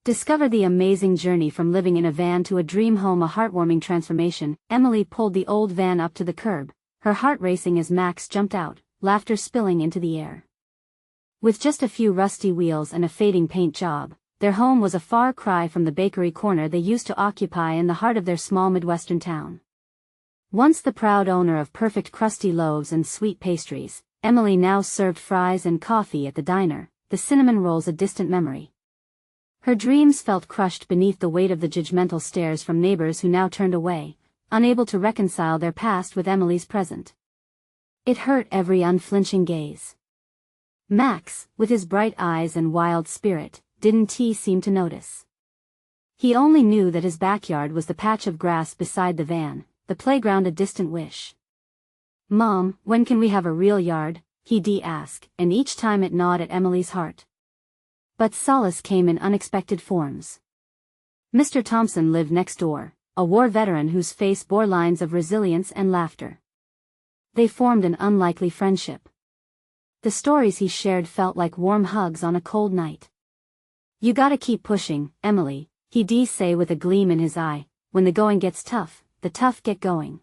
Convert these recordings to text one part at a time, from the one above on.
Discover the amazing journey from living in a van to a dream home, a heartwarming transformation. Emily pulled the old van up to the curb, her heart racing as Max jumped out, laughter spilling into the air. With just a few rusty wheels and a fading paint job, their home was a far cry from the bakery corner they used to occupy in the heart of their small Midwestern town. Once the proud owner of perfect crusty loaves and sweet pastries, Emily now served fries and coffee at the diner, the cinnamon rolls a distant memory. Her dreams felt crushed beneath the weight of the judgmental stares from neighbors who now turned away, unable to reconcile their past with Emily's present. It hurt every unflinching gaze. Max, with his bright eyes and wild spirit, didn't seem to notice. He only knew that his backyard was the patch of grass beside the van, the playground a distant wish. "Mom, when can we have a real yard?" he'd ask, and each time it gnawed at Emily's heart. But solace came in unexpected forms. Mr. Thompson lived next door, a war veteran whose face bore lines of resilience and laughter. They formed an unlikely friendship. The stories he shared felt like warm hugs on a cold night. "You gotta keep pushing, Emily," he'd say with a gleam in his eye. "When the going gets tough, the tough get going."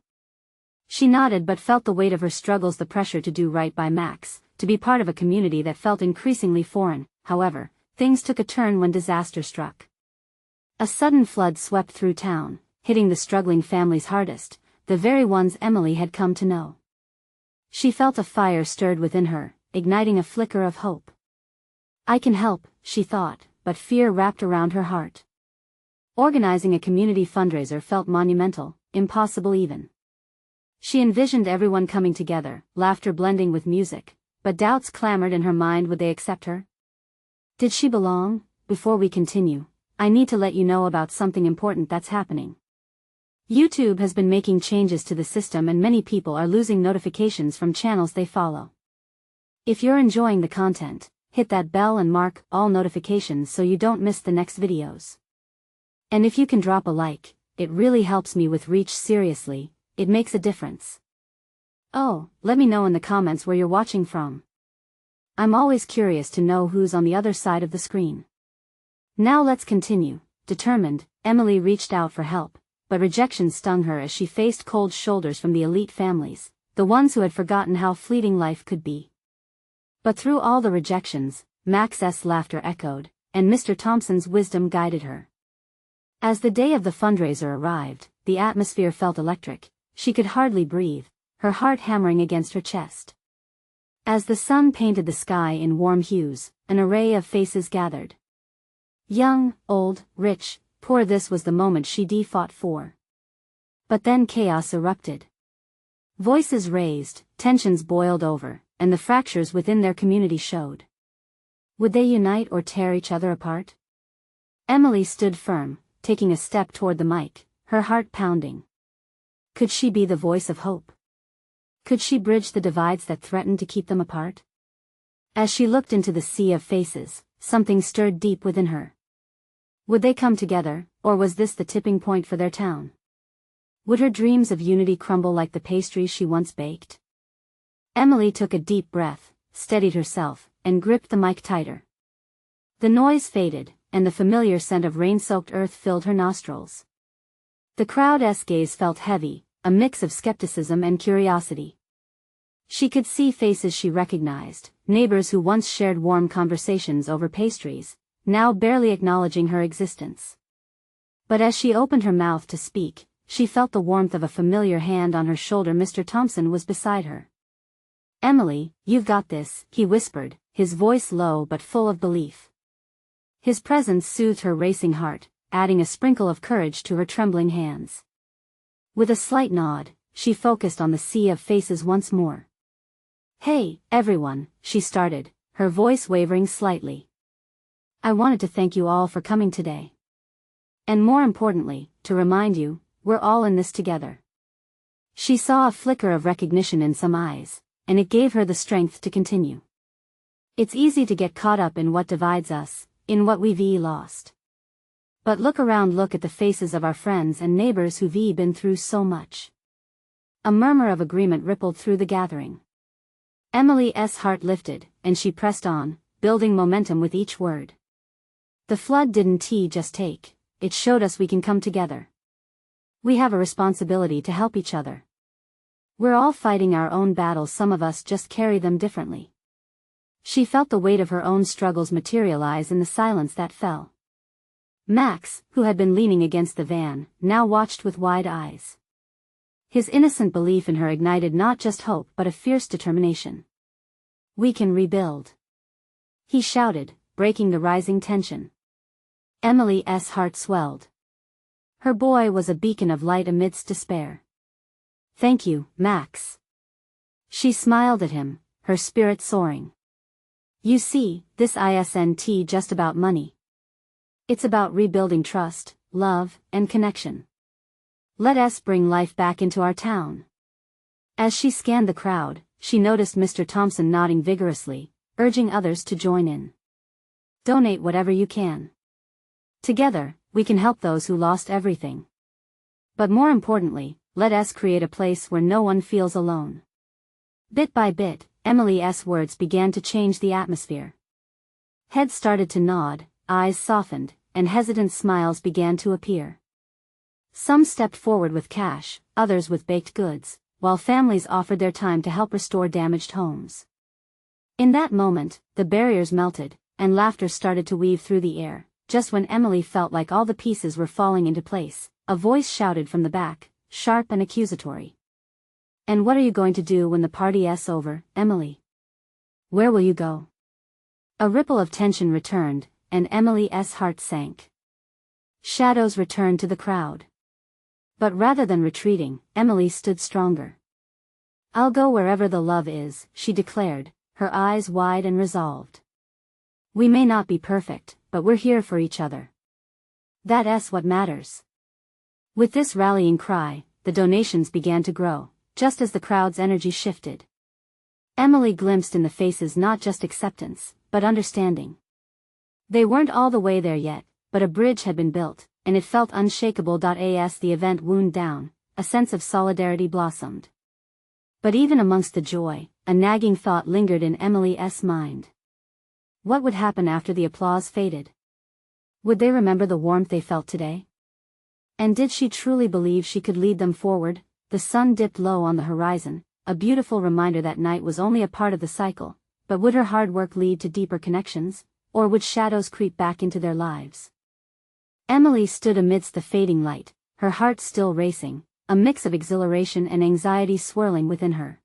She nodded but felt the weight of her struggles, the pressure to do right by Max, to be part of a community that felt increasingly foreign. However, things took a turn when disaster struck. A sudden flood swept through town, hitting the struggling families hardest, the very ones Emily had come to know. She felt a fire stirred within her, igniting a flicker of hope. "I can help," she thought, but fear wrapped around her heart. Organizing a community fundraiser felt monumental, impossible even. She envisioned everyone coming together, laughter blending with music, but doubts clamored in her mind. Would they accept her? Did she belong? Before we continue, I need to let you know about something important that's happening. YouTube has been making changes to the system and many people are losing notifications from channels they follow. If you're enjoying the content, hit that bell and mark all notifications so you don't miss the next videos. And if you can drop a like, it really helps me with reach. Seriously, it makes a difference. Oh, let me know in the comments where you're watching from. I'm always curious to know who's on the other side of the screen. Now let's continue. Determined, Emily reached out for help, but rejection stung her as she faced cold shoulders from the elite families, the ones who had forgotten how fleeting life could be. But through all the rejections, Max's laughter echoed, and Mr. Thompson's wisdom guided her. As the day of the fundraiser arrived, the atmosphere felt electric. She could hardly breathe, her heart hammering against her chest. As the sun painted the sky in warm hues, an array of faces gathered. Young, old, rich, poor, this was the moment she'd fought for. But then chaos erupted. Voices raised, tensions boiled over, and the fractures within their community showed. Would they unite or tear each other apart? Emily stood firm, taking a step toward the mic, her heart pounding. Could she be the voice of hope? Could she bridge the divides that threatened to keep them apart? As she looked into the sea of faces, something stirred deep within her. Would they come together, or was this the tipping point for their town? Would her dreams of unity crumble like the pastries she once baked? Emily took a deep breath, steadied herself, and gripped the mic tighter. The noise faded, and the familiar scent of rain-soaked earth filled her nostrils. The crowd's gaze felt heavy, a mix of skepticism and curiosity. She could see faces she recognized, neighbors who once shared warm conversations over pastries, now barely acknowledging her existence. But as she opened her mouth to speak, she felt the warmth of a familiar hand on her shoulder. Mr. Thompson was beside her. "Emily, you've got this," he whispered, his voice low but full of belief. His presence soothed her racing heart, adding a sprinkle of courage to her trembling hands. With a slight nod, she focused on the sea of faces once more. "Hey, everyone," she started, her voice wavering slightly. "I wanted to thank you all for coming today. And more importantly, to remind you, we're all in this together." She saw a flicker of recognition in some eyes, and it gave her the strength to continue. It's easy to get caught up in what divides us, in what we've lost. But look around, look at the faces of our friends and neighbors who've been through so much. A murmur of agreement rippled through the gathering. Emily's heart lifted, and she pressed on, building momentum with each word. The flood didn't just take, it showed us we can come together. We have a responsibility to help each other. We're all fighting our own battles, some of us just carry them differently. She felt the weight of her own struggles materialize in the silence that fell. Max, who had been leaning against the van, now watched with wide eyes. His innocent belief in her ignited not just hope but a fierce determination. "We can rebuild," he shouted, breaking the rising tension. Emily's heart swelled. Her boy was a beacon of light amidst despair. "Thank you, Max." She smiled at him, her spirit soaring. "You see, this isn't just about money. It's about rebuilding trust, love, and connection. Let us bring life back into our town." As she scanned the crowd, she noticed Mr. Thompson nodding vigorously, urging others to join in. "Donate whatever you can. Together, we can help those who lost everything. But more importantly, let us create a place where no one feels alone." Bit by bit, Emily's words began to change the atmosphere. Heads started to nod, eyes softened, and hesitant smiles began to appear. Some stepped forward with cash, others with baked goods, while families offered their time to help restore damaged homes. In that moment, the barriers melted, and laughter started to weave through the air. Just when Emily felt like all the pieces were falling into place, a voice shouted from the back, sharp and accusatory. "And what are you going to do when the party's over, Emily? Where will you go?" A ripple of tension returned, and Emily's heart sank. Shadows returned to the crowd. But rather than retreating, Emily stood stronger. "I'll go wherever the love is," she declared, her eyes wide and resolved. "We may not be perfect, but we're here for each other. That's what matters." With this rallying cry, the donations began to grow, just as the crowd's energy shifted. Emily glimpsed in the faces not just acceptance, but understanding. They weren't all the way there yet, but a bridge had been built, and it felt unshakable. As the event wound down, a sense of solidarity blossomed. But even amongst the joy, a nagging thought lingered in Emily's mind. What would happen after the applause faded? Would they remember the warmth they felt today? And did she truly believe she could lead them forward? The sun dipped low on the horizon, a beautiful reminder that night was only a part of the cycle. But would her hard work lead to deeper connections, or would shadows creep back into their lives? Emily stood amidst the fading light, her heart still racing, a mix of exhilaration and anxiety swirling within her.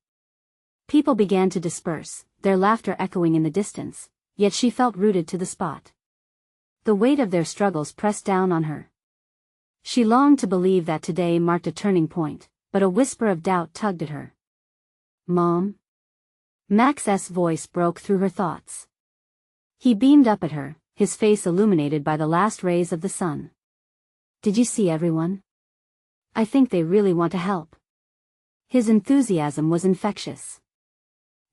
People began to disperse, their laughter echoing in the distance, yet she felt rooted to the spot. The weight of their struggles pressed down on her. She longed to believe that today marked a turning point, but a whisper of doubt tugged at her. "Mom?" Max's voice broke through her thoughts. He beamed up at her, his face illuminated by the last rays of the sun. "Did you see everyone? I think they really want to help." His enthusiasm was infectious.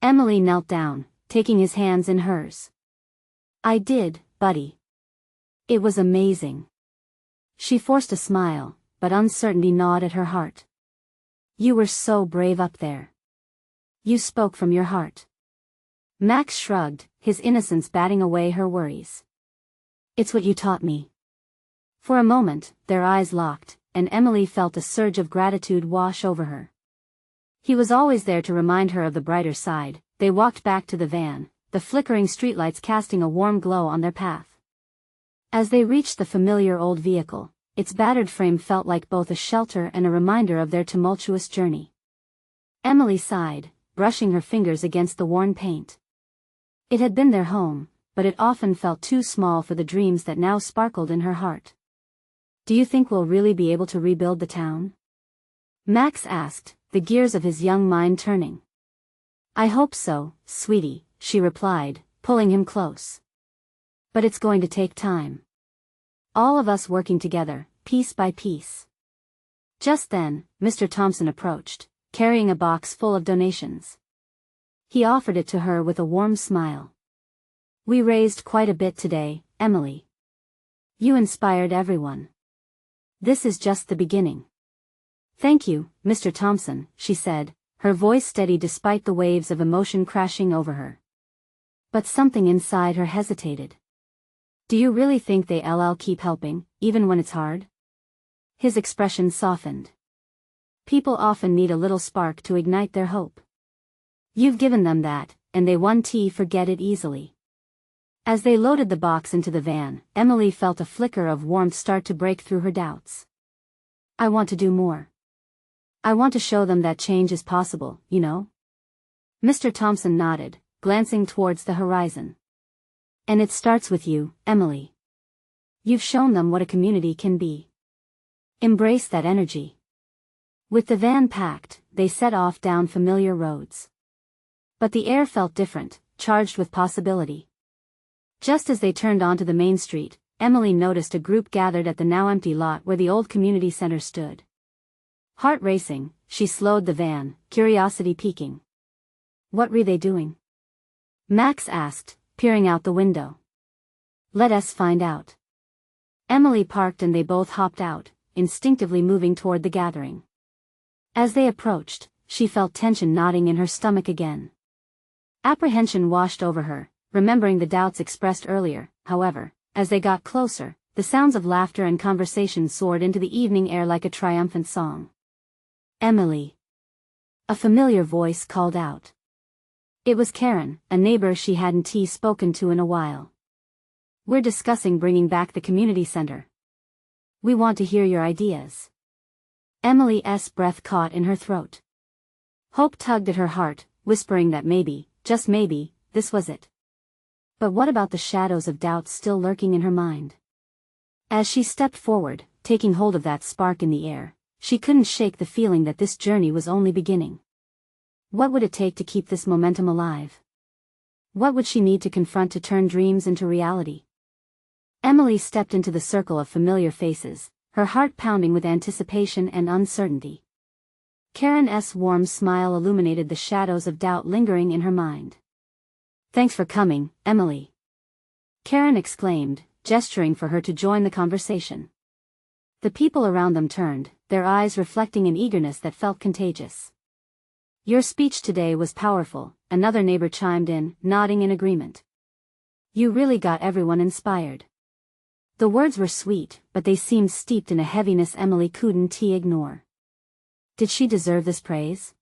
Emily knelt down, taking his hands in hers. "I did, buddy. It was amazing." She forced a smile, but uncertainty gnawed at her heart. "You were so brave up there. You spoke from your heart." Max shrugged, his innocence batting away her worries. "It's what you taught me." For a moment, their eyes locked, and Emily felt a surge of gratitude wash over her. He was always there to remind her of the brighter side. They walked back to the van, the flickering streetlights casting a warm glow on their path. As they reached the familiar old vehicle, its battered frame felt like both a shelter and a reminder of their tumultuous journey. Emily sighed, brushing her fingers against the worn paint. It had been their home, but it often felt too small for the dreams that now sparkled in her heart. "Do you think we'll really be able to rebuild the town?" Max asked, the gears of his young mind turning. "I hope so, sweetie," she replied, pulling him close. "But it's going to take time. All of us working together, piece by piece." Just then, Mr. Thompson approached, carrying a box full of donations. He offered it to her with a warm smile. "We raised quite a bit today, Emily. You inspired everyone. This is just the beginning." "Thank you, Mr. Thompson," she said, her voice steady despite the waves of emotion crashing over her. But something inside her hesitated. Do you really think they'll keep helping, even when it's hard? His expression softened. People often need a little spark to ignite their hope. You've given them that, and they won't forget it easily. As they loaded the box into the van, Emily felt a flicker of warmth start to break through her doubts. I want to do more. I want to show them that change is possible, you know? Mr. Thompson nodded, glancing towards the horizon. And it starts with you, Emily. You've shown them what a community can be. Embrace that energy. With the van packed, they set off down familiar roads. But the air felt different, charged with possibility. Just as they turned onto the main street, Emily noticed a group gathered at the now empty lot where the old community center stood. Heart racing, she slowed the van, curiosity piquing. What were they doing? Max asked, peering out the window. Let us find out. Emily parked and they both hopped out, instinctively moving toward the gathering. As they approached, she felt tension knotting in her stomach again. Apprehension washed over her, remembering the doubts expressed earlier. However, as they got closer, the sounds of laughter and conversation soared into the evening air like a triumphant song. Emily. A familiar voice called out. It was Karen, a neighbor she hadn't spoken to in a while. We're discussing bringing back the community center. We want to hear your ideas. Emily's breath caught in her throat. Hope tugged at her heart, whispering that maybe, just maybe, this was it. But what about the shadows of doubt still lurking in her mind? As she stepped forward, taking hold of that spark in the air, she couldn't shake the feeling that this journey was only beginning. What would it take to keep this momentum alive? What would she need to confront to turn dreams into reality? Emily stepped into the circle of familiar faces, her heart pounding with anticipation and uncertainty. Karen's warm smile illuminated the shadows of doubt lingering in her mind. Thanks for coming, Emily. Karen exclaimed, gesturing for her to join the conversation. The people around them turned, their eyes reflecting an eagerness that felt contagious. Your speech today was powerful, another neighbor chimed in, nodding in agreement. You really got everyone inspired. The words were sweet, but they seemed steeped in a heaviness Emily couldn't ignore. Did she deserve this praise?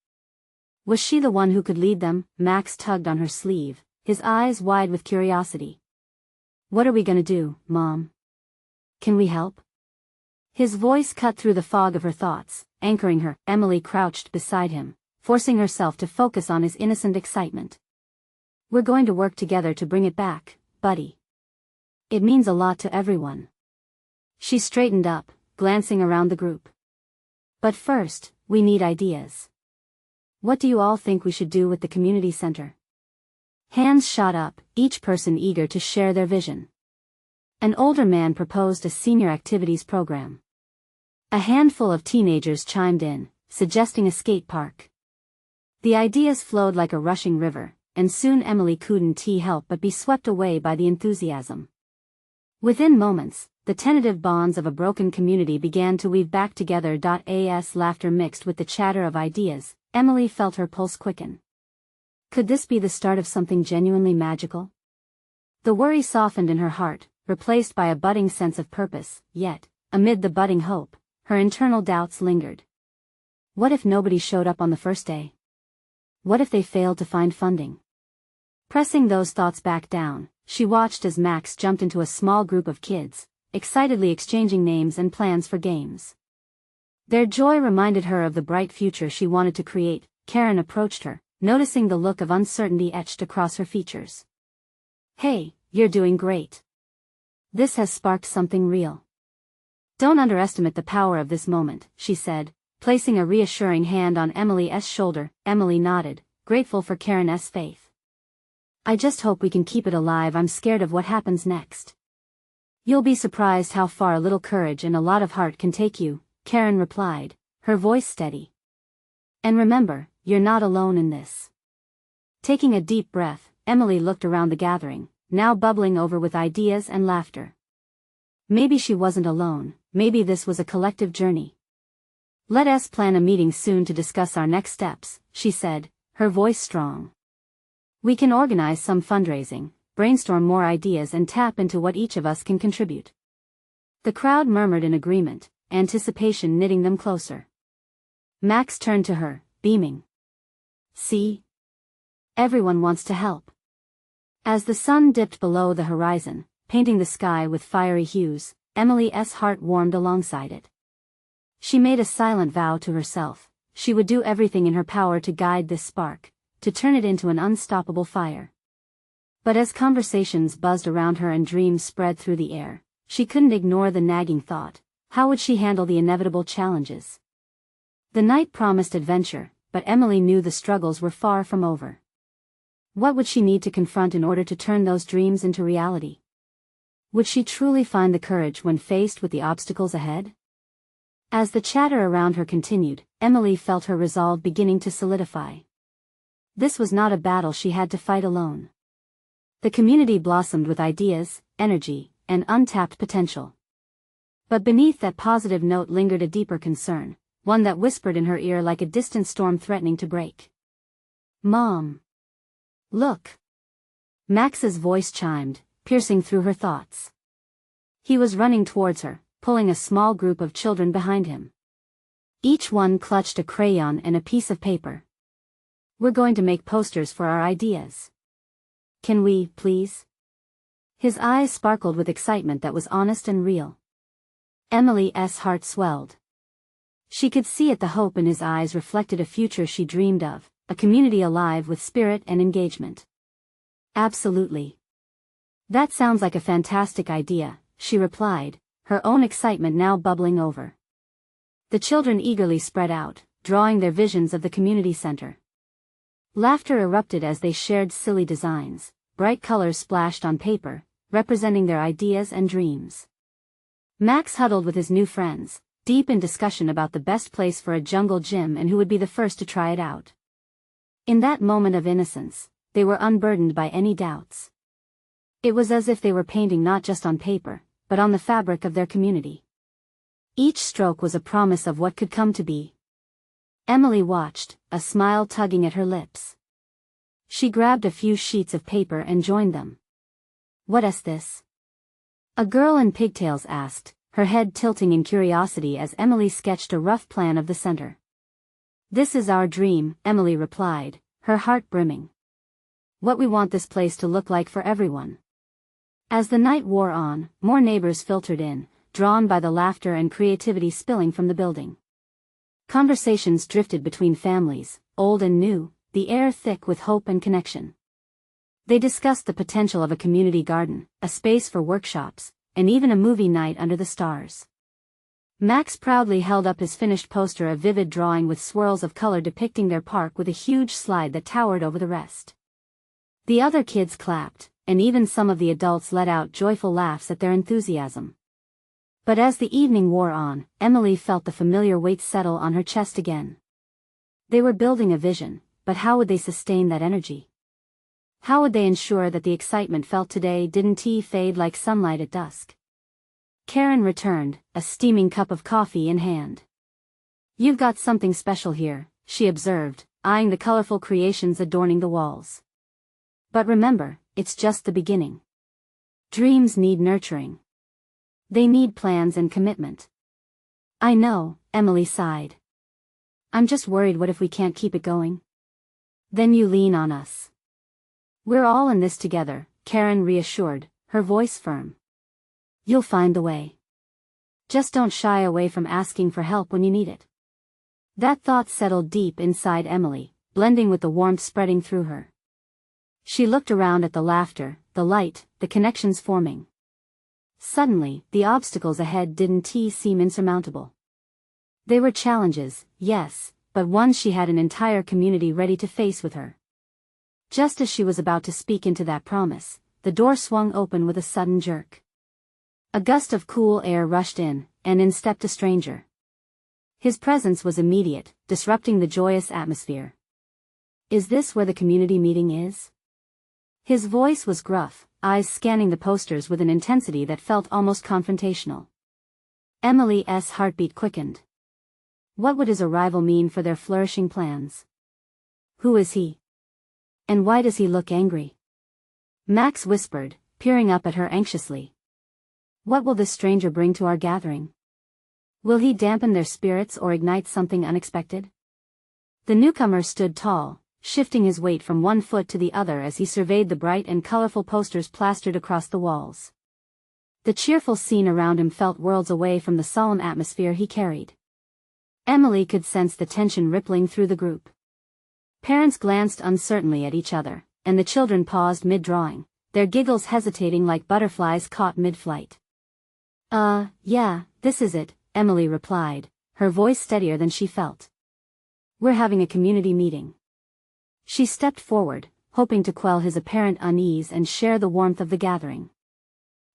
Was she the one who could lead them? Max tugged on her sleeve, his eyes wide with curiosity. What are we gonna do, Mom? Can we help? His voice cut through the fog of her thoughts, anchoring her. Emily crouched beside him, forcing herself to focus on his innocent excitement. We're going to work together to bring it back, buddy. It means a lot to everyone. She straightened up, glancing around the group. But first, we need ideas. What do you all think we should do with the community center? Hands shot up, each person eager to share their vision. An older man proposed a senior activities program. A handful of teenagers chimed in, suggesting a skate park. The ideas flowed like a rushing river, and soon Emily couldn't help but be swept away by the enthusiasm. Within moments, the tentative bonds of a broken community began to weave back together. As laughter mixed with the chatter of ideas, Emily felt her pulse quicken. Could this be the start of something genuinely magical? The worry softened in her heart, replaced by a budding sense of purpose, yet, amid the budding hope, her internal doubts lingered. What if nobody showed up on the first day? What if they failed to find funding? Pressing those thoughts back down, she watched as Max jumped into a small group of kids, excitedly exchanging names and plans for games. Their joy reminded her of the bright future she wanted to create. Karen approached her, noticing the look of uncertainty etched across her features. Hey, you're doing great. This has sparked something real. Don't underestimate the power of this moment, she said, placing a reassuring hand on Emily's shoulder. Emily nodded, grateful for Karen's faith. I just hope we can keep it alive. I'm scared of what happens next. You'll be surprised how far a little courage and a lot of heart can take you, Karen replied, her voice steady. And remember, you're not alone in this. Taking a deep breath, Emily looked around the gathering, now bubbling over with ideas and laughter. Maybe she wasn't alone, maybe this was a collective journey. Let us plan a meeting soon to discuss our next steps, she said, her voice strong. We can organize some fundraising, brainstorm more ideas and tap into what each of us can contribute. The crowd murmured in agreement, anticipation knitting them closer. Max turned to her, beaming. See? Everyone wants to help. As the sun dipped below the horizon, painting the sky with fiery hues, Emily's heart warmed alongside it. She made a silent vow to herself. She would do everything in her power to guide this spark, to turn it into an unstoppable fire. But as conversations buzzed around her and dreams spread through the air, she couldn't ignore the nagging thought: how would she handle the inevitable challenges? The night promised adventure, but Emily knew the struggles were far from over. What would she need to confront in order to turn those dreams into reality? Would she truly find the courage when faced with the obstacles ahead? As the chatter around her continued, Emily felt her resolve beginning to solidify. This was not a battle she had to fight alone. The community blossomed with ideas, energy, and untapped potential. But beneath that positive note lingered a deeper concern, one that whispered in her ear like a distant storm threatening to break. "Mom! Look!" Max's voice chimed, piercing through her thoughts. He was running towards her, pulling a small group of children behind him. Each one clutched a crayon and a piece of paper. "We're going to make posters for our ideas. Can we, please?" His eyes sparkled with excitement that was honest and real. Emily's heart swelled. She could see it, the hope in his eyes reflected a future she dreamed of, a community alive with spirit and engagement. "Absolutely. That sounds like a fantastic idea," she replied, her own excitement now bubbling over. The children eagerly spread out, drawing their visions of the community center. Laughter erupted as they shared silly designs, bright colors splashed on paper, representing their ideas and dreams. Max huddled with his new friends, deep in discussion about the best place for a jungle gym and who would be the first to try it out. In that moment of innocence, they were unburdened by any doubts. It was as if they were painting not just on paper, but on the fabric of their community. Each stroke was a promise of what could come to be. Emily watched, a smile tugging at her lips. She grabbed a few sheets of paper and joined them. "What is this?" a girl in pigtails asked, her head tilting in curiosity as Emily sketched a rough plan of the center. "This is our dream," Emily replied, her heart brimming. "What we want this place to look like for everyone." As the night wore on, more neighbors filtered in, drawn by the laughter and creativity spilling from the building. Conversations drifted between families, old and new, the air thick with hope and connection. They discussed the potential of a community garden, a space for workshops, and even a movie night under the stars. Max proudly held up his finished poster, a vivid drawing with swirls of color depicting their park with a huge slide that towered over the rest. The other kids clapped, and even some of the adults let out joyful laughs at their enthusiasm. But as the evening wore on, Emily felt the familiar weight settle on her chest again. They were building a vision, but how would they sustain that energy? How would they ensure that the excitement felt today didn't fade like sunlight at dusk? Karen returned, a steaming cup of coffee in hand. "You've got something special here," she observed, eyeing the colorful creations adorning the walls. "But remember, it's just the beginning. Dreams need nurturing. They need plans and commitment." "I know," Emily sighed. "I'm just worried, what if we can't keep it going?" "Then you lean on us. We're all in this together," Karen reassured, her voice firm. "You'll find the way. Just don't shy away from asking for help when you need it." That thought settled deep inside Emily, blending with the warmth spreading through her. She looked around at the laughter, the light, the connections forming. Suddenly, the obstacles ahead didn't seem insurmountable. They were challenges, yes, but ones she had an entire community ready to face with her. Just as she was about to speak into that promise, the door swung open with a sudden jerk. A gust of cool air rushed in, and in stepped a stranger. His presence was immediate, disrupting the joyous atmosphere. "Is this where the community meeting is?" His voice was gruff, eyes scanning the posters with an intensity that felt almost confrontational. Emily's heartbeat quickened. What would his arrival mean for their flourishing plans? Who is he? And why does he look angry? Max whispered, peering up at her anxiously. What will this stranger bring to our gathering? Will he dampen their spirits or ignite something unexpected? The newcomer stood tall, shifting his weight from one foot to the other as he surveyed the bright and colorful posters plastered across the walls. The cheerful scene around him felt worlds away from the solemn atmosphere he carried. Emily could sense the tension rippling through the group. Parents glanced uncertainly at each other, and the children paused mid-drawing, their giggles hesitating like butterflies caught mid-flight. Yeah, this is it, Emily replied, her voice steadier than she felt. We're having a community meeting. She stepped forward, hoping to quell his apparent unease and share the warmth of the gathering.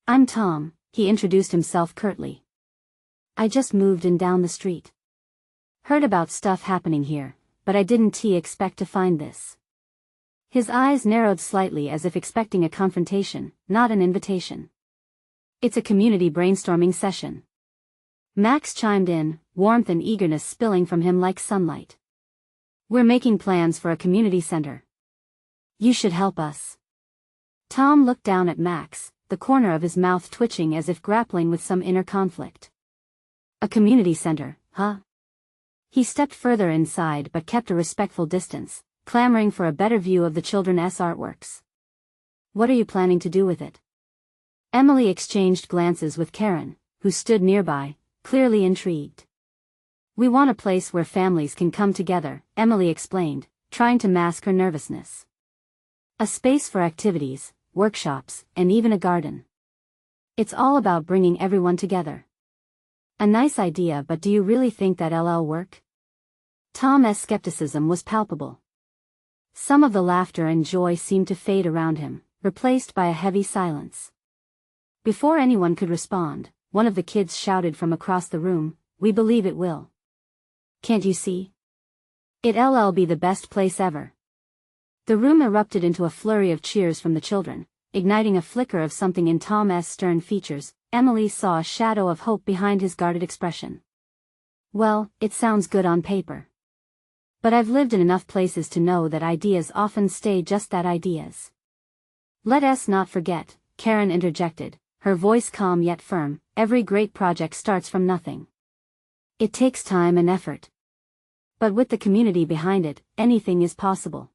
I'm Tom, he introduced himself curtly. I just moved in down the street. Heard about stuff happening here, but I didn't expect to find this. His eyes narrowed slightly as if expecting a confrontation, not an invitation. It's a community brainstorming session. Max chimed in, warmth and eagerness spilling from him like sunlight. We're making plans for a community center. You should help us. Tom looked down at Max, the corner of his mouth twitching as if grappling with some inner conflict. A community center, huh? He stepped further inside but kept a respectful distance, clamoring for a better view of the children's artworks. What are you planning to do with it? Emily exchanged glances with Karen, who stood nearby, clearly intrigued. We want a place where families can come together, Emily explained, trying to mask her nervousness. A space for activities, workshops, and even a garden. It's all about bringing everyone together. A nice idea, but do you really think that'll work? Tom's skepticism was palpable. Some of the laughter and joy seemed to fade around him, replaced by a heavy silence. Before anyone could respond, one of the kids shouted from across the room, "We believe it will. Can't you see? It'll be the best place ever." The room erupted into a flurry of cheers from the children, igniting a flicker of something in Tom's stern features. Emily saw a shadow of hope behind his guarded expression. Well, it sounds good on paper. But I've lived in enough places to know that ideas often stay just that, ideas. Let us not forget, Karen interjected, her voice calm yet firm, every great project starts from nothing. It takes time and effort. But with the community behind it, anything is possible.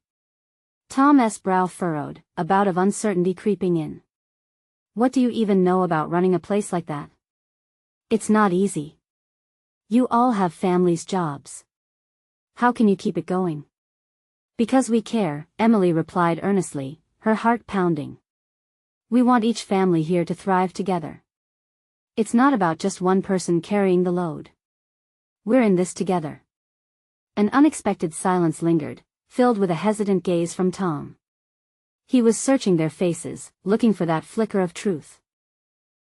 Tom's brow furrowed, a bout of uncertainty creeping in. What do you even know about running a place like that? It's not easy. You all have families, jobs. How can you keep it going? Because we care, Emily replied earnestly, her heart pounding. We want each family here to thrive together. It's not about just one person carrying the load. We're in this together. An unexpected silence lingered, filled with a hesitant gaze from Tom. He was searching their faces, looking for that flicker of truth.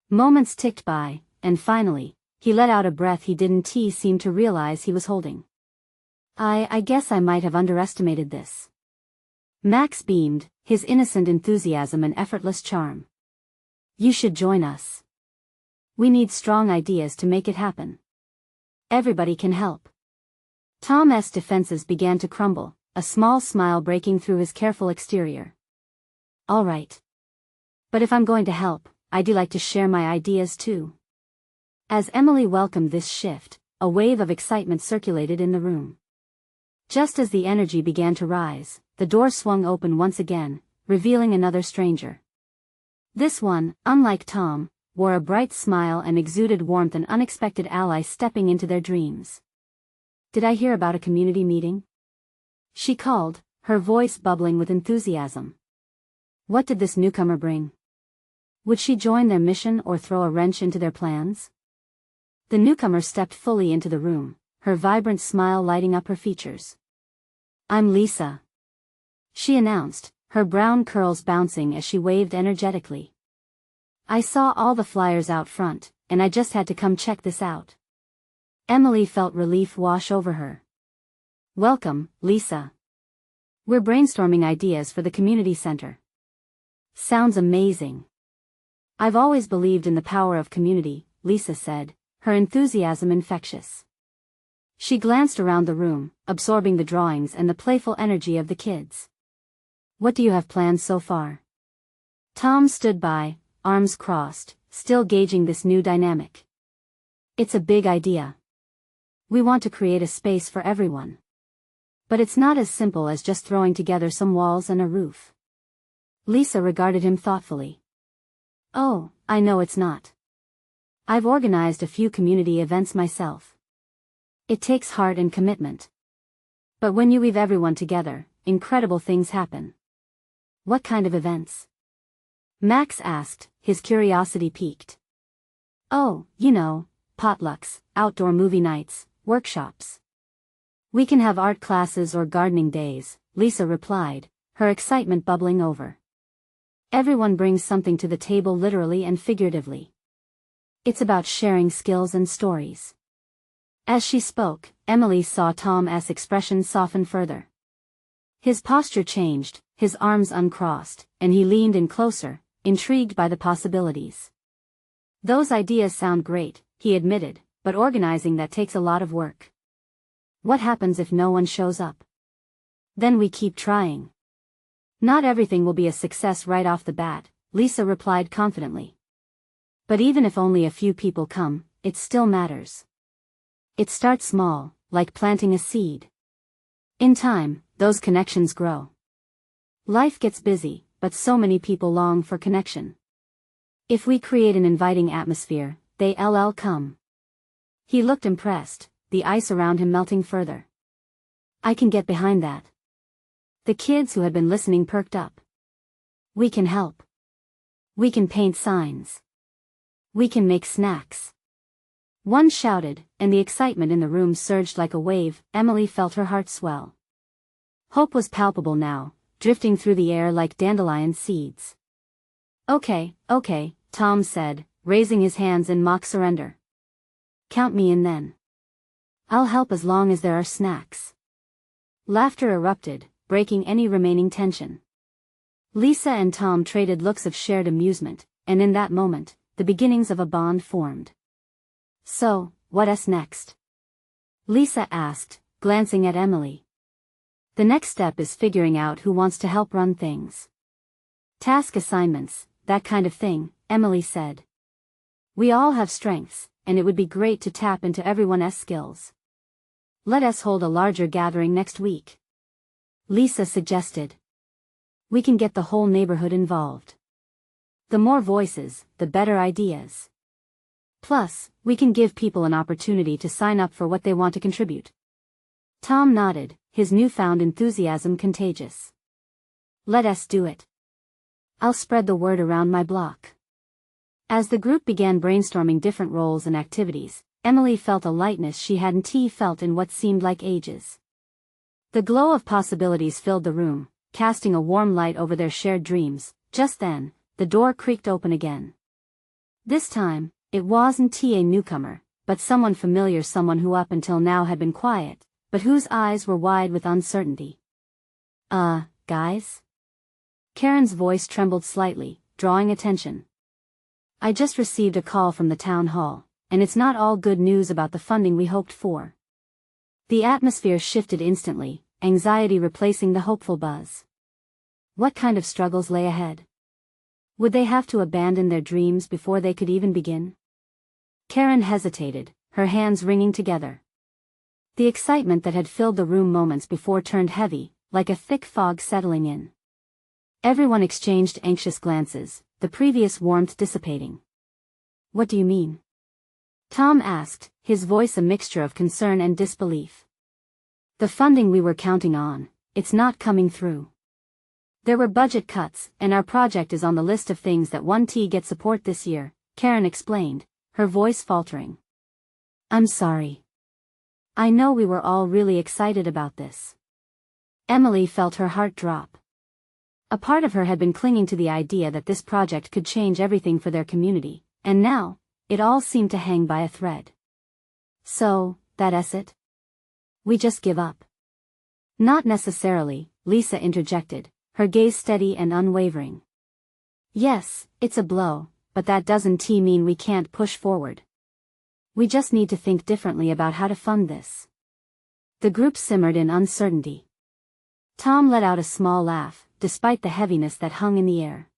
Moments ticked by, and finally, he let out a breath he didn't seem to realize he was holding. I guess I might have underestimated this. Max beamed, his innocent enthusiasm and effortless charm. You should join us. We need strong ideas to make it happen. Everybody can help. Tom's defenses began to crumble, a small smile breaking through his careful exterior. All right. But if I'm going to help, I'd like to share my ideas too. As Emily welcomed this shift, a wave of excitement circulated in the room. Just as the energy began to rise, the door swung open once again, revealing another stranger. This one, unlike Tom, wore a bright smile and exuded warmth, an unexpected ally stepping into their dreams. Did I hear about a community meeting? She called, her voice bubbling with enthusiasm. What did this newcomer bring? Would she join their mission or throw a wrench into their plans? The newcomer stepped fully into the room, her vibrant smile lighting up her features. I'm Lisa, she announced, her brown curls bouncing as she waved energetically. I saw all the flyers out front, and I just had to come check this out. Emily felt relief wash over her. Welcome, Lisa. We're brainstorming ideas for the community center. Sounds amazing. I've always believed in the power of community, Lisa said, her enthusiasm infectious. She glanced around the room, absorbing the drawings and the playful energy of the kids. What do you have planned so far? Tom stood by, arms crossed, still gauging this new dynamic. It's a big idea. We want to create a space for everyone. But it's not as simple as just throwing together some walls and a roof. Lisa regarded him thoughtfully. Oh, I know it's not. I've organized a few community events myself. It takes heart and commitment. But when you weave everyone together, incredible things happen. What kind of events? Max asked, his curiosity piqued. Oh, potlucks, outdoor movie nights, workshops. We can have art classes or gardening days, Lisa replied, her excitement bubbling over. Everyone brings something to the table literally and figuratively. It's about sharing skills and stories. As she spoke, Emily saw Tom's expression soften further. His posture changed, his arms uncrossed, and he leaned in closer, intrigued by the possibilities. Those ideas sound great, he admitted, but organizing that takes a lot of work. What happens if no one shows up? Then we keep trying. Not everything will be a success right off the bat, Lisa replied confidently. But even if only a few people come, it still matters. It starts small, like planting a seed. In time, those connections grow. Life gets busy, but so many people long for connection. If we create an inviting atmosphere, they'll come. He looked impressed, the ice around him melting further. I can get behind that. The kids who had been listening perked up. We can help. We can paint signs. We can make snacks. One shouted, and the excitement in the room surged like a wave. Emily felt her heart swell. Hope was palpable now, drifting through the air like dandelion seeds. Okay, Tom said, raising his hands in mock surrender. Count me in then. I'll help as long as there are snacks. Laughter erupted, breaking any remaining tension. Lisa and Tom traded looks of shared amusement, and in that moment, the beginnings of a bond formed. So, what's next? Lisa asked, glancing at Emily. The next step is figuring out who wants to help run things. Task assignments, that kind of thing, Emily said. We all have strengths, and it would be great to tap into everyone's skills. Let us hold a larger gathering next week. Lisa suggested. We can get the whole neighborhood involved. The more voices, the better ideas. Plus, we can give people an opportunity to sign up for what they want to contribute. Tom nodded, his newfound enthusiasm contagious. Let us do it. I'll spread the word around my block. As the group began brainstorming different roles and activities, Emily felt a lightness she hadn't felt in what seemed like ages. The glow of possibilities filled the room, casting a warm light over their shared dreams. Just then, the door creaked open again. This time, it wasn't a newcomer, but someone familiar, someone who up until now had been quiet, but whose eyes were wide with uncertainty. Guys? Karen's voice trembled slightly, drawing attention. I just received a call from the town hall, and it's not all good news about the funding we hoped for. The atmosphere shifted instantly, anxiety replacing the hopeful buzz. What kind of struggles lay ahead? Would they have to abandon their dreams before they could even begin? Karen hesitated, her hands wringing together. The excitement that had filled the room moments before turned heavy, like a thick fog settling in. Everyone exchanged anxious glances, the previous warmth dissipating. What do you mean? Tom asked, his voice a mixture of concern and disbelief. The funding we were counting on, it's not coming through. There were budget cuts, and our project is on the list of things that won't get support this year, Karen explained, her voice faltering. I'm sorry. I know we were all really excited about this. Emily felt her heart drop. A part of her had been clinging to the idea that this project could change everything for their community, and now, it all seemed to hang by a thread. So, that's it? We just give up? Not necessarily, Lisa interjected, her gaze steady and unwavering. Yes, it's a blow, but that doesn't mean we can't push forward. We just need to think differently about how to fund this. The group simmered in uncertainty. Tom let out a small laugh, despite the heaviness that hung in the air.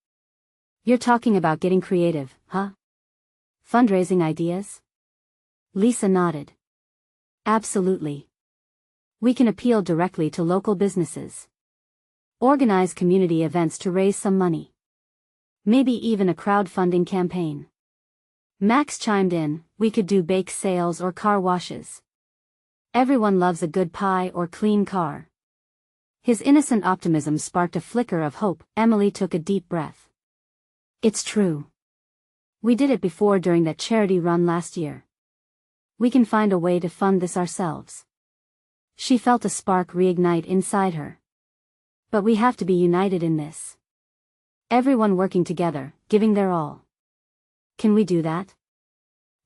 You're talking about getting creative, huh? Fundraising ideas? Lisa nodded. Absolutely. We can appeal directly to local businesses. Organize community events to raise some money. Maybe even a crowdfunding campaign. Max chimed in, we could do bake sales or car washes. Everyone loves a good pie or clean car. His innocent optimism sparked a flicker of hope. Emily took a deep breath. It's true. We did it before during that charity run last year. We can find a way to fund this ourselves. She felt a spark reignite inside her. But we have to be united in this. Everyone working together, giving their all. Can we do that?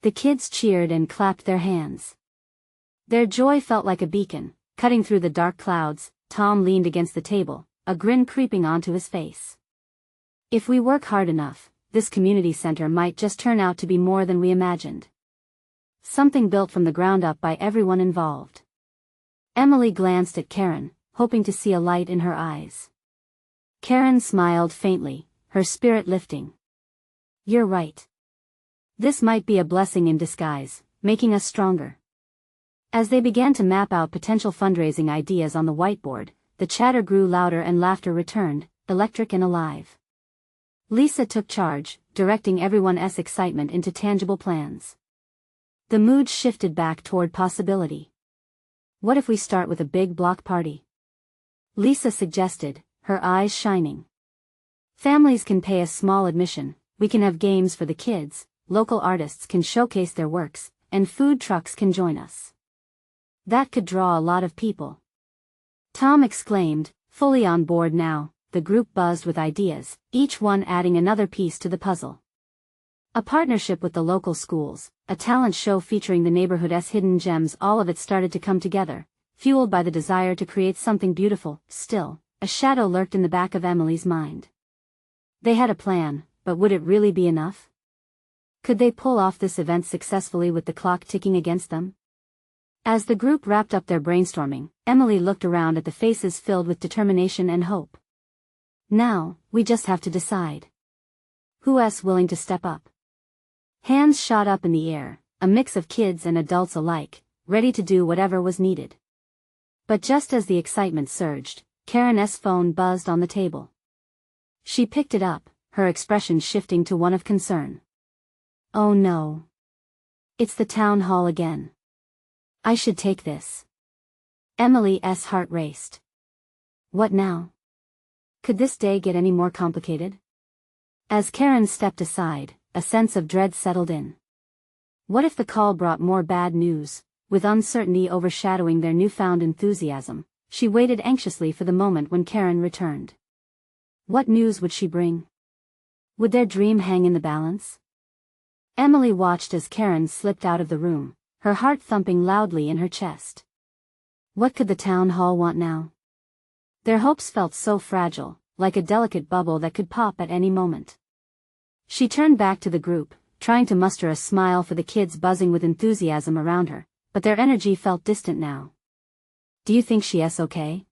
The kids cheered and clapped their hands. Their joy felt like a beacon, cutting through the dark clouds. Tom leaned against the table, a grin creeping onto his face. If we work hard enough, this community center might just turn out to be more than we imagined. Something built from the ground up by everyone involved. Emily glanced at Karen, hoping to see a light in her eyes. Karen smiled faintly, her spirit lifting. You're right. This might be a blessing in disguise, making us stronger. As they began to map out potential fundraising ideas on the whiteboard, the chatter grew louder and laughter returned, electric and alive. Lisa took charge, directing everyone's excitement into tangible plans. The mood shifted back toward possibility. What if we start with a big block party? Lisa suggested, her eyes shining. Families can pay a small admission, we can have games for the kids, local artists can showcase their works, and food trucks can join us. That could draw a lot of people. Tom exclaimed, fully on board now. The group buzzed with ideas, each one adding another piece to the puzzle. A partnership with the local schools, a talent show featuring the neighborhood's hidden gems, all of it started to come together, fueled by the desire to create something beautiful. Still, a shadow lurked in the back of Emily's mind. They had a plan, but would it really be enough? Could they pull off this event successfully with the clock ticking against them? As the group wrapped up their brainstorming, Emily looked around at the faces filled with determination and hope. Now, we just have to decide. Who's willing to step up? Hands shot up in the air, a mix of kids and adults alike, ready to do whatever was needed. But just as the excitement surged, Karen's phone buzzed on the table. She picked it up, her expression shifting to one of concern. Oh no. It's the town hall again. I should take this. Emily's heart raced. What now? Could this day get any more complicated? As Karen stepped aside, a sense of dread settled in. What if the call brought more bad news? With uncertainty overshadowing their newfound enthusiasm, she waited anxiously for the moment when Karen returned. What news would she bring? Would their dream hang in the balance? Emily watched as Karen slipped out of the room, her heart thumping loudly in her chest. What could the town hall want now? Their hopes felt so fragile, like a delicate bubble that could pop at any moment. She turned back to the group, trying to muster a smile for the kids buzzing with enthusiasm around her, but their energy felt distant now. Do you think she's okay?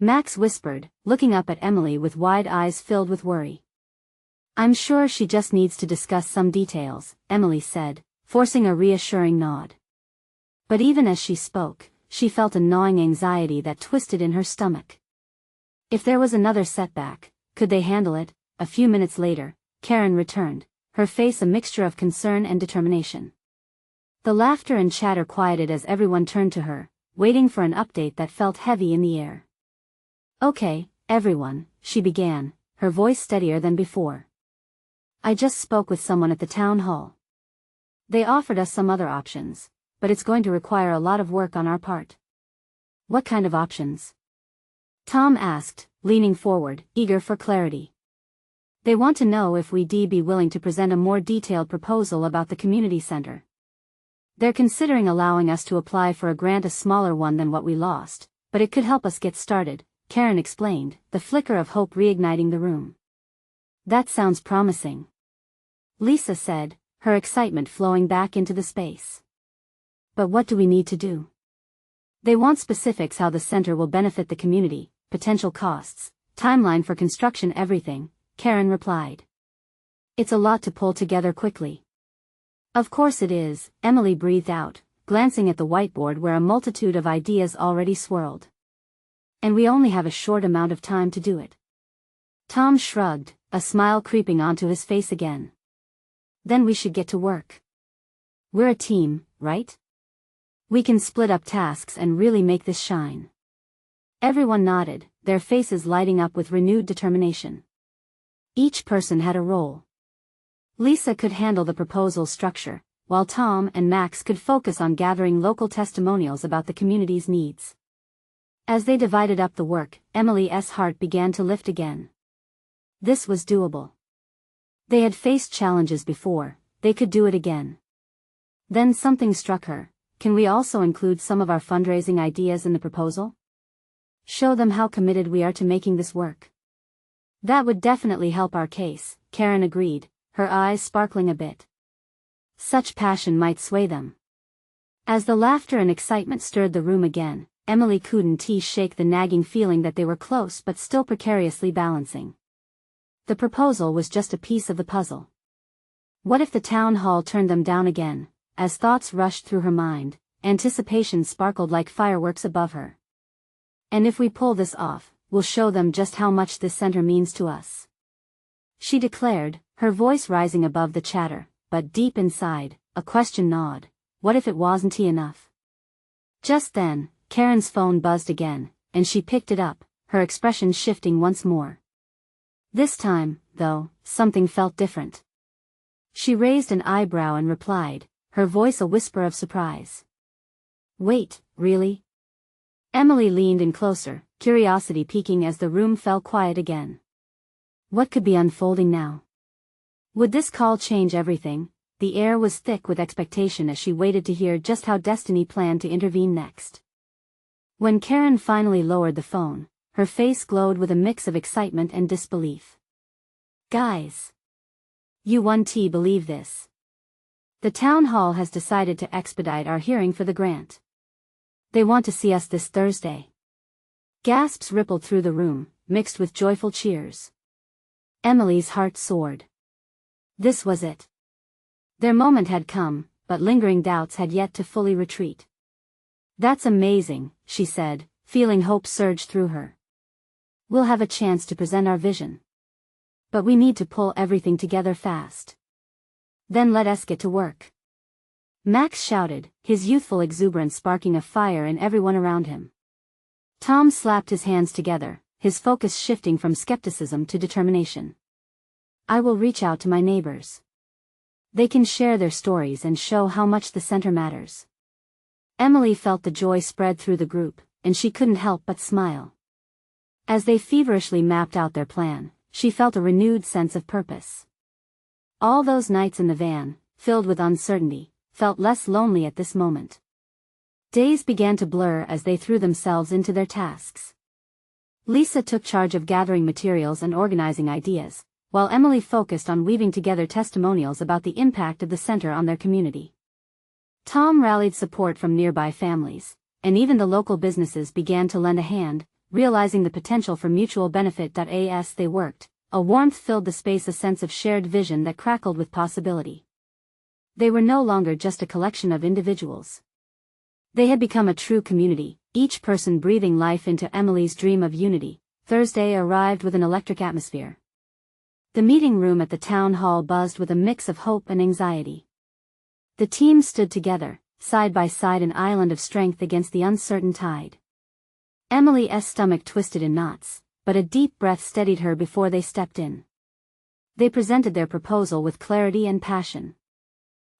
Max whispered, looking up at Emily with wide eyes filled with worry. I'm sure she just needs to discuss some details, Emily said, forcing a reassuring nod. But even as she spoke, she felt a gnawing anxiety that twisted in her stomach. If there was another setback, could they handle it? A few minutes later, Karen returned, her face a mixture of concern and determination. The laughter and chatter quieted as everyone turned to her, waiting for an update that felt heavy in the air. Okay, everyone, she began, her voice steadier than before. I just spoke with someone at the town hall. They offered us some other options, but it's going to require a lot of work on our part. What kind of options? Tom asked, leaning forward, eager for clarity. They want to know if we'd be willing to present a more detailed proposal about the community center. They're considering allowing us to apply for a grant, a smaller one than what we lost, but it could help us get started, Karen explained, the flicker of hope reigniting the room. That sounds promising. Lisa said, her excitement flowing back into the space. But what do we need to do? They want specifics: how the center will benefit the community, potential costs, timeline for construction, everything, Karen replied. It's a lot to pull together quickly. Of course it is, Emily breathed out, glancing at the whiteboard where a multitude of ideas already swirled. And we only have a short amount of time to do it. Tom shrugged, a smile creeping onto his face again. Then we should get to work. We're a team, right? We can split up tasks and really make this shine. Everyone nodded, their faces lighting up with renewed determination. Each person had a role. Lisa could handle the proposal structure, while Tom and Max could focus on gathering local testimonials about the community's needs. As they divided up the work, Emily's heart began to lift again. This was doable. They had faced challenges before, they could do it again. Then something struck her. Can we also include some of our fundraising ideas in the proposal? Show them how committed we are to making this work. That would definitely help our case, Karen agreed, her eyes sparkling a bit. Such passion might sway them. As the laughter and excitement stirred the room again, Emily couldn't shake the nagging feeling that they were close but still precariously balancing. The proposal was just a piece of the puzzle. What if the town hall turned them down again? As thoughts rushed through her mind, anticipation sparkled like fireworks above her. And if we pull this off, we'll show them just how much this center means to us. She declared, her voice rising above the chatter, but deep inside, a question gnawed. What if it wasn't enough? Just then, Karen's phone buzzed again, and she picked it up, her expression shifting once more. This time, though, something felt different. She raised an eyebrow and replied, her voice a whisper of surprise. Wait, really? Emily leaned in closer, curiosity peaking as the room fell quiet again. What could be unfolding now? Would this call change everything? The air was thick with expectation as she waited to hear just how destiny planned to intervene next. When Karen finally lowered the phone, her face glowed with a mix of excitement and disbelief. Guys! You won't believe this. The town hall has decided to expedite our hearing for the grant. They want to see us this Thursday. Gasps rippled through the room, mixed with joyful cheers. Emily's heart soared. This was it. Their moment had come, but lingering doubts had yet to fully retreat. That's amazing, she said, feeling hope surge through her. We'll have a chance to present our vision. But we need to pull everything together fast. Then let us get to work. Max shouted, his youthful exuberance sparking a fire in everyone around him. Tom slapped his hands together, his focus shifting from skepticism to determination. I will reach out to my neighbors. They can share their stories and show how much the center matters. Emily felt the joy spread through the group, and she couldn't help but smile. As they feverishly mapped out their plan, she felt a renewed sense of purpose. All those nights in the van, filled with uncertainty, felt less lonely at this moment. Days began to blur as they threw themselves into their tasks. Lisa took charge of gathering materials and organizing ideas, while Emily focused on weaving together testimonials about the impact of the center on their community. Tom rallied support from nearby families, and even the local businesses began to lend a hand, realizing the potential for mutual benefit. As they worked, a warmth filled the space, a sense of shared vision that crackled with possibility. They were no longer just a collection of individuals. They had become a true community, each person breathing life into Emily's dream of unity. Thursday arrived with an electric atmosphere. The meeting room at the town hall buzzed with a mix of hope and anxiety. The team stood together, side by side, an island of strength against the uncertain tide. Emily's stomach twisted in knots, but a deep breath steadied her before they stepped in. They presented their proposal with clarity and passion.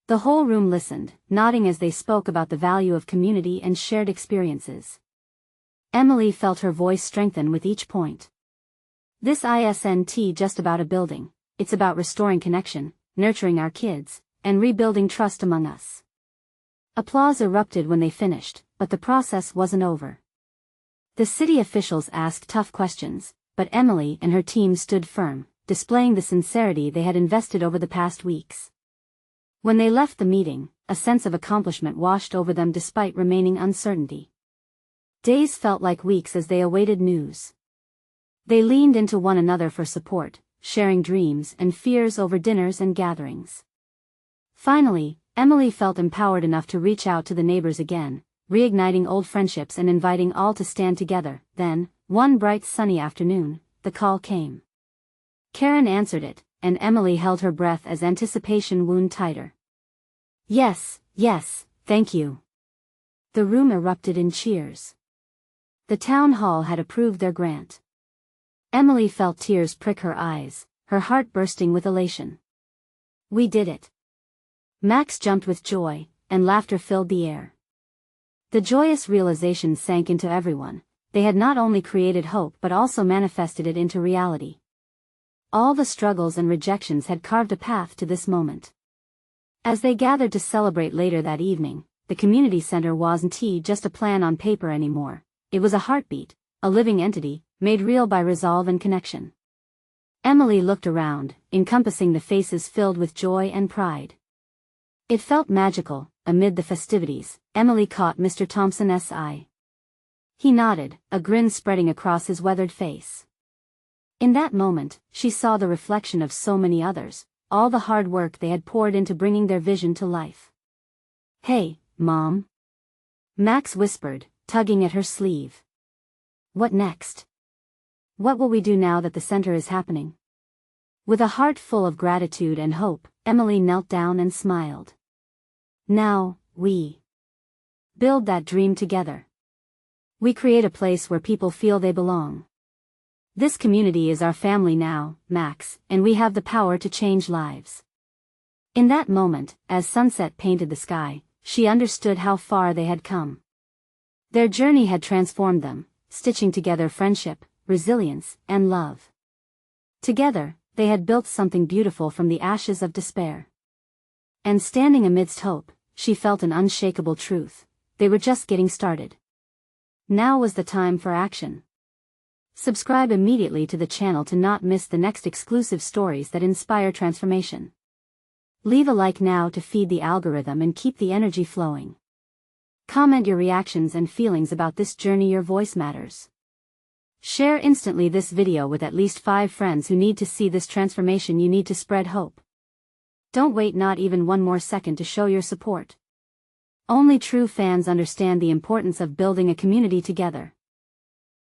The whole room listened, nodding as they spoke about the value of community and shared experiences. Emily felt her voice strengthen with each point. This isn't just about a building, it's about restoring connection, nurturing our kids, and rebuilding trust among us. Applause erupted when they finished, but the process wasn't over. The city officials asked tough questions, but Emily and her team stood firm, displaying the sincerity they had invested over the past weeks. When they left the meeting, a sense of accomplishment washed over them despite remaining uncertainty. Days felt like weeks as they awaited news. They leaned into one another for support, sharing dreams and fears over dinners and gatherings. Finally, Emily felt empowered enough to reach out to the neighbors again, reigniting old friendships and inviting all to stand together. Then, one bright sunny afternoon, the call came. Karen answered it, and Emily held her breath as anticipation wound tighter. Yes, yes, thank you. The room erupted in cheers. The town hall had approved their grant. Emily felt tears prick her eyes, her heart bursting with elation. We did it. Max jumped with joy, and laughter filled the air. The joyous realization sank into everyone. They had not only created hope but also manifested it into reality. All the struggles and rejections had carved a path to this moment. As they gathered to celebrate later that evening, the community center wasn't just a plan on paper anymore. It was a heartbeat, a living entity, made real by resolve and connection. Emily looked around, encompassing the faces filled with joy and pride. It felt magical. Amid the festivities, Emily caught Mr. Thompson's eye. He nodded, a grin spreading across his weathered face. In that moment, she saw the reflection of so many others, all the hard work they had poured into bringing their vision to life. Hey, Mom. Max whispered, tugging at her sleeve. What next? What will we do now that the center is happening? With a heart full of gratitude and hope, Emily knelt down and smiled. Now, we build that dream together. We create a place where people feel they belong. This community is our family now, Max, and we have the power to change lives. In that moment, as sunset painted the sky, she understood how far they had come. Their journey had transformed them, stitching together friendship, resilience, and love. Together, they had built something beautiful from the ashes of despair. And standing amidst hope, she felt an unshakable truth. They were just getting started. Now was the time for action. Subscribe immediately to the channel to not miss the next exclusive stories that inspire transformation. Leave a like now to feed the algorithm and keep the energy flowing. Comment your reactions and feelings about this journey. Your voice matters. Share instantly this video with at least 5 friends who need to see this transformation. You need to spread hope. Don't wait not even one more second to show your support. Only true fans understand the importance of building a community together.